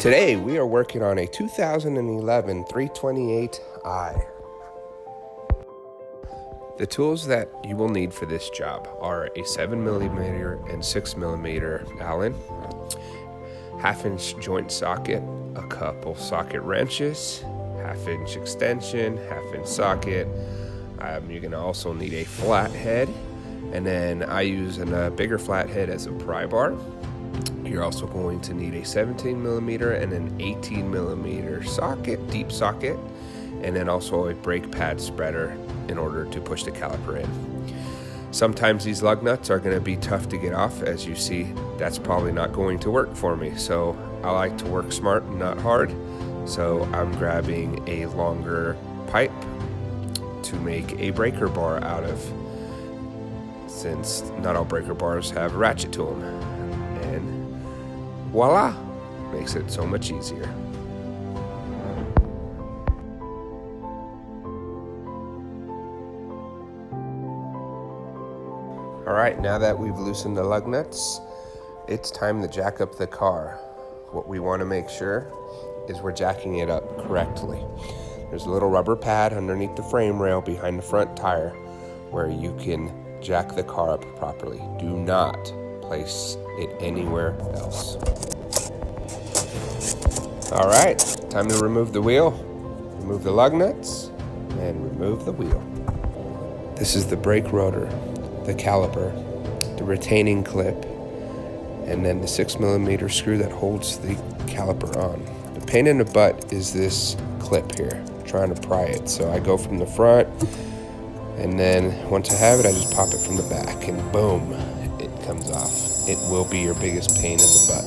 Today we are working on a 2011 328i. The tools that you will need for this job are a 7mm and 6mm Allen, 1/2-inch joint socket, a couple socket wrenches, 1/2-inch extension, 1/2-inch socket. You're going to also need a flathead, and then I use a bigger flathead as a pry bar. You're also going to need a 17mm and an 18mm socket, deep socket, and then also a brake pad spreader in order to push the caliper in. Sometimes these lug nuts are going to be tough to get off. As you see, that's probably not going to work for me. So I like to work smart and not hard. So I'm grabbing a longer pipe to make a breaker bar out of, since not all breaker bars have a ratchet to them. And voila, makes it so much easier. All right, now that we've loosened the lug nuts, it's time to jack up the car. What we want to make sure is we're jacking it up correctly. There's a little rubber pad underneath the frame rail behind the front tire where you can jack the car up properly. Do not place it anywhere else. All right, time to remove the wheel, remove the lug nuts, and remove the wheel. This is the brake rotor, the caliper, the retaining clip, and then the 6mm screw that holds the caliper on. The pain in the butt is this clip here, trying to pry it. So I go from the front, and then once I have it, I just pop it from the back, and boom, it comes off. It will be your biggest pain in the butt.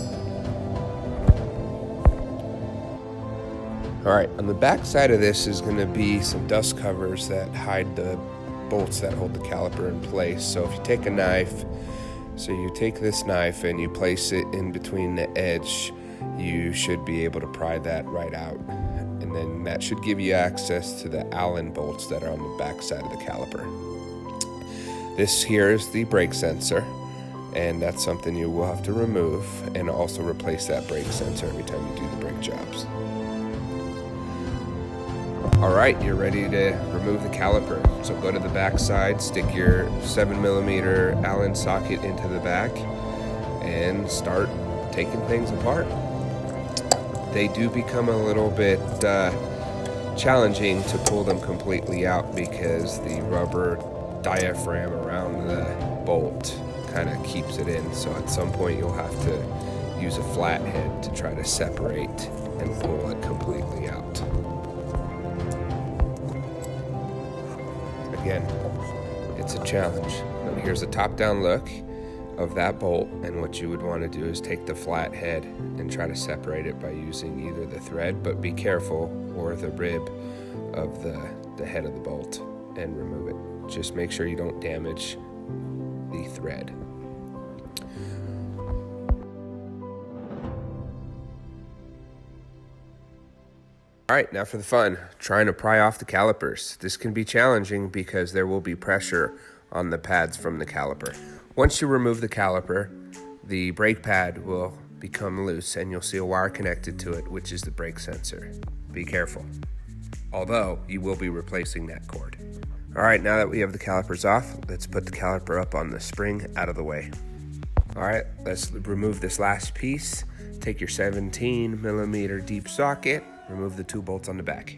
All right, on the back side of this is gonna be some dust covers that hide the bolts that hold the caliper in place. So if you take a knife, so you take this knife and you place it in between the edge, you should be able to pry that right out. And then that should give you access to the Allen bolts that are on the back side of the caliper. This here is the brake sensor, and that's something you will have to remove, and also replace that brake sensor every time you do the brake jobs. All right, you're ready to remove the caliper. So go to the back side, stick your 7mm Allen socket into the back, and start taking things apart. They do become a little bit challenging to pull them completely out because the rubber diaphragm around the bolt kind of keeps it in. So at some point you'll have to use a flathead to try to separate and pull it completely out. Again, it's a challenge. Now here's a top-down look of that bolt, and what you would want to do is take the flathead and try to separate it by using either the thread, but be careful, or the rib of the head of the bolt, and remove it. Just make sure you don't damage the thread. All right, now for the fun, trying to pry off the calipers. This can be challenging because there will be pressure on the pads from the caliper. Once you remove the caliper, the brake pad will become loose and you'll see a wire connected to it, which is the brake sensor. Be careful, although you will be replacing that cord. All right, now that we have the calipers off, let's put the caliper up on the spring out of the way. All right, let's remove this last piece. Take your 17mm deep socket, remove the 2 bolts on the back.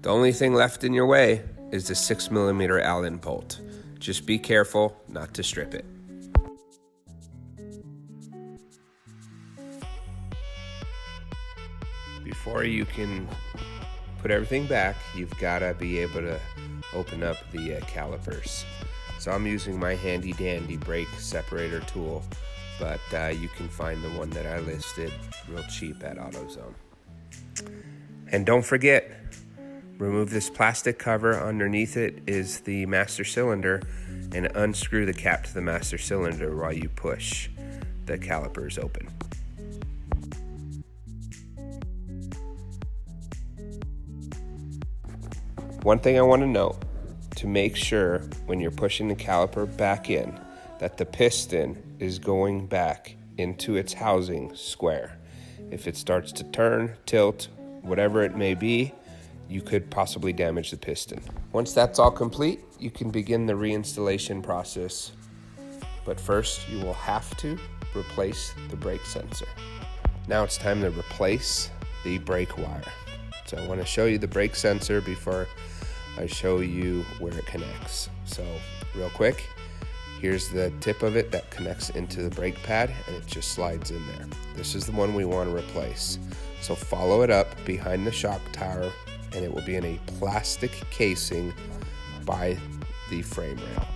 The only thing left in your way is the 6mm Allen bolt. Just be careful not to strip it. Before you can put everything back, you've got to be able to open up the calipers. So I'm using my handy dandy brake separator tool, but you can find the one that I listed real cheap at AutoZone. And don't forget, remove this plastic cover. Underneath it is the master cylinder, and unscrew the cap to the master cylinder while you push the calipers open. One thing I want to note, to make sure when you're pushing the caliper back in that the piston is going back into its housing square. If it starts to turn, tilt, whatever it may be, you could possibly damage the piston. Once that's all complete, you can begin the reinstallation process. But first, you will have to replace the brake sensor. Now it's time to replace the brake wire. So I want to show you the brake sensor before I show you where it connects. So real quick, here's the tip of it that connects into the brake pad, and it just slides in there. This is the one we want to replace. So follow it up behind the shock tower, and it will be in a plastic casing by the frame rail.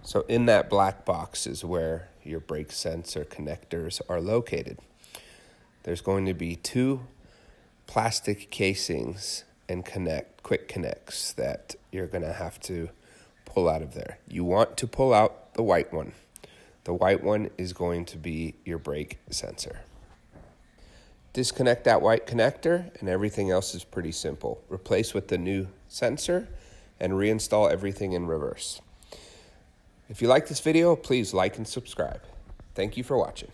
So in that black box is where your brake sensor connectors are located. There's going to be 2 plastic casings and quick connects that you're going to have to pull out of there. You want to pull out the white one. The white one is going to be your brake sensor. Disconnect that white connector and everything else is pretty simple. Replace with the new sensor and reinstall everything in reverse. If you like this video, please like and subscribe. Thank you for watching.